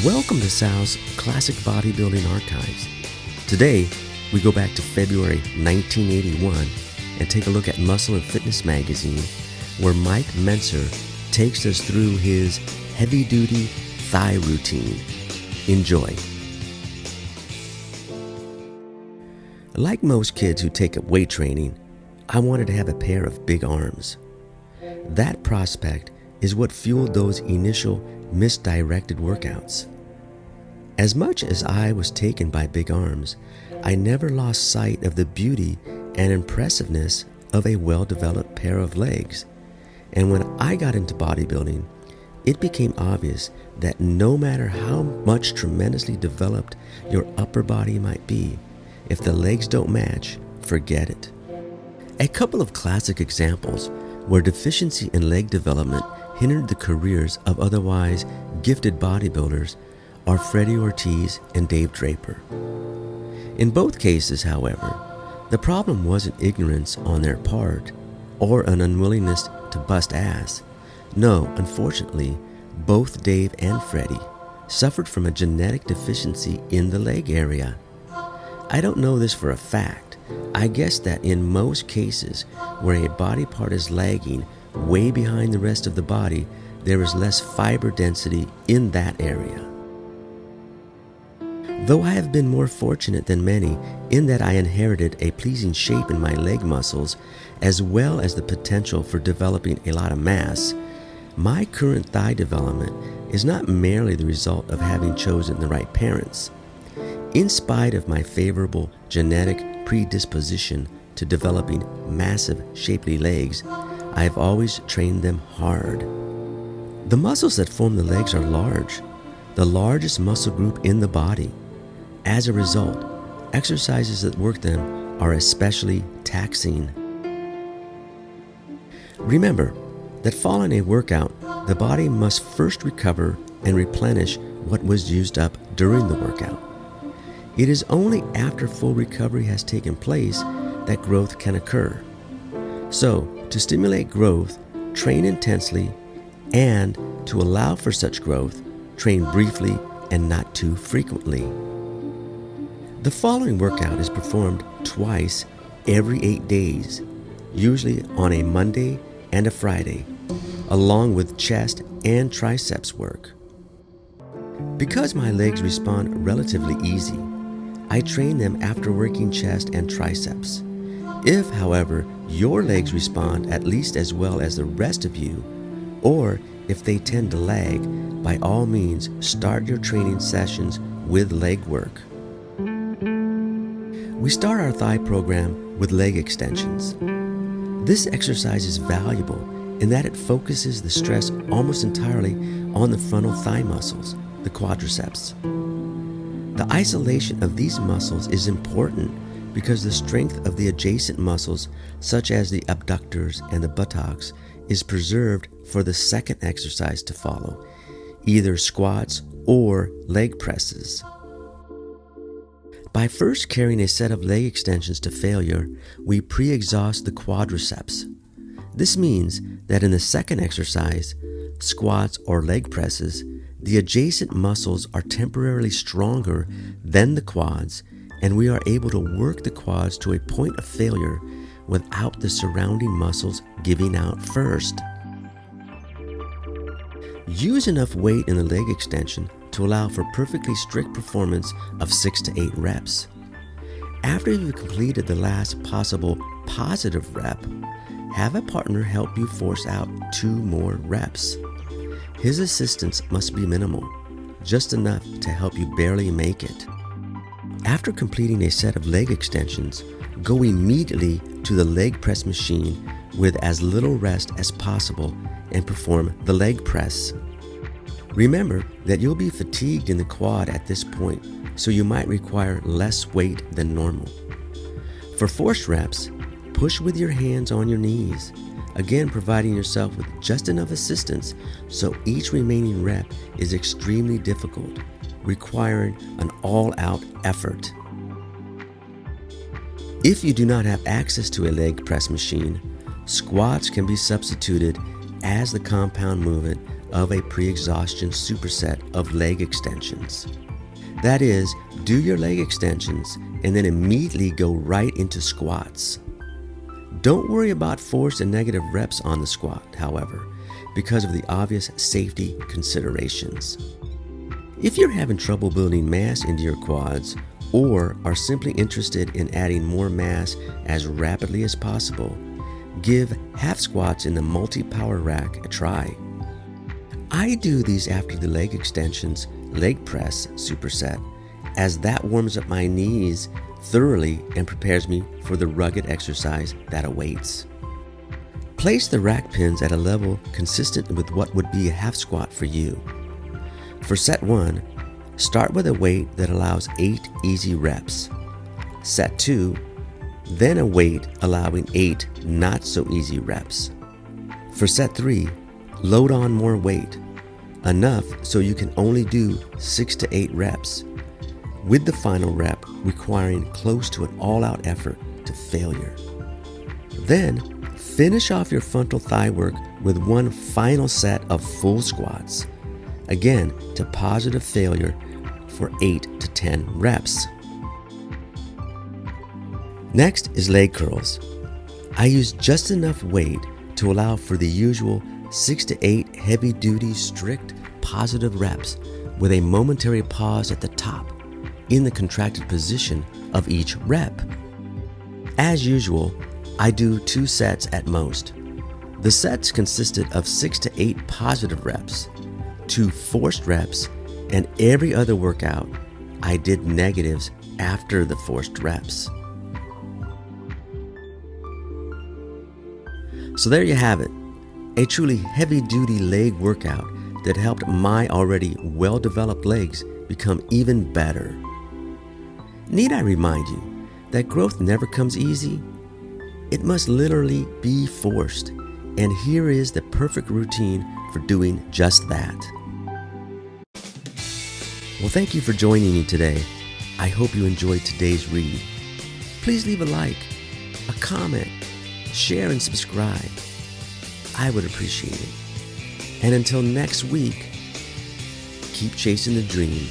Welcome to Sal's Classic Bodybuilding Archives. Today, we go back to February 1981 and take a look at Muscle and Fitness magazine, where Mike Mentzer takes us through his heavy-duty thigh routine. Enjoy. Like most kids who take up weight training, I wanted to have a pair of big arms. That prospect is what fueled those initial misdirected workouts. As much as I was taken by big arms, I never lost sight of the beauty and impressiveness of a well-developed pair of legs. And when I got into bodybuilding, it became obvious that no matter how much tremendously developed your upper body might be, if the legs don't match, forget it. A couple of classic examples where deficiency in leg development hindered the careers of otherwise gifted bodybuilders are Freddie Ortiz and Dave Draper. In both cases, however, the problem wasn't ignorance on their part or an unwillingness to bust ass. No, unfortunately, both Dave and Freddie suffered from a genetic deficiency in the leg area. I don't know this for a fact. I guess that in most cases where a body part is lagging way behind the rest of the body, there is less fiber density in that area. Though I have been more fortunate than many in that I inherited a pleasing shape in my leg muscles as well as the potential for developing a lot of mass, my current thigh development is not merely the result of having chosen the right parents. In spite of my favorable genetic predisposition to developing massive, shapely legs, I have always trained them hard. The muscles that form the legs are large, the largest muscle group in the body. As a result, exercises that work them are especially taxing. Remember that following a workout, the body must first recover and replenish what was used up during the workout. It is only after full recovery has taken place that growth can occur. So, to stimulate growth, train intensely, and to allow for such growth, train briefly and not too frequently. The following workout is performed twice every 8 days, usually on a Monday and a Friday, along with chest and triceps work. Because my legs respond relatively easy, I train them after working chest and triceps. If, however, your legs respond at least as well as the rest of you, or if they tend to lag, by all means start your training sessions with leg work. We start our thigh program with leg extensions. This exercise is valuable in that it focuses the stress almost entirely on the frontal thigh muscles, the quadriceps. The isolation of these muscles is important because the strength of the adjacent muscles, such as the abductors and the buttocks, is preserved for the second exercise to follow, either squats or leg presses. By first carrying a set of leg extensions to failure, we pre-exhaust the quadriceps. This means that in the second exercise, squats or leg presses, the adjacent muscles are temporarily stronger than the quads, and we are able to work the quads to a point of failure without the surrounding muscles giving out first. Use enough weight in the leg extension to allow for perfectly strict performance of 6 to 8 reps. After you've completed the last possible positive rep, have a partner help you force out 2 more reps. His assistance must be minimal, just enough to help you barely make it. After completing a set of leg extensions, go immediately to the leg press machine with as little rest as possible and perform the leg press. Remember that you'll be fatigued in the quad at this point, so you might require less weight than normal. For force reps, push with your hands on your knees, again providing yourself with just enough assistance so each remaining rep is extremely difficult, requiring an all-out effort. If you do not have access to a leg press machine, squats can be substituted as the compound movement of a pre-exhaustion superset of leg extensions. That is, do your leg extensions and then immediately go right into squats. Don't worry about forced and negative reps on the squat, however, because of the obvious safety considerations. If you're having trouble building mass into your quads or are simply interested in adding more mass as rapidly as possible, give half squats in the multi-power rack a try. I do these after the leg extensions leg press superset, as that warms up my knees thoroughly and prepares me for the rugged exercise that awaits. Place the rack pins at a level consistent with what would be a half squat for you. For set 1, start with a weight that allows 8 easy reps. Set 2, then a weight allowing 8 not so easy reps. For set 3, load on more weight, enough so you can only do 6 to 8 reps, with the final rep requiring close to an all-out effort to failure. Then, finish off your frontal thigh work with one final set of full squats, again to positive failure for 8 to 10 reps. Next is leg curls. I use just enough weight to allow for the usual 6 to 8 heavy-duty, strict, positive reps with a momentary pause at the top in the contracted position of each rep. As usual, I do 2 sets at most. The sets consisted of 6 to 8 positive reps, 2 forced reps, and every other workout, I did negatives after the forced reps. So there you have it, a truly heavy-duty leg workout that helped my already well-developed legs become even better. Need I remind you that growth never comes easy? It must literally be forced, and here is the perfect routine for doing just that. Well, thank you for joining me today. I hope you enjoyed today's read. Please leave a like, a comment, share, and subscribe. I would appreciate it. And until next week, keep chasing the dream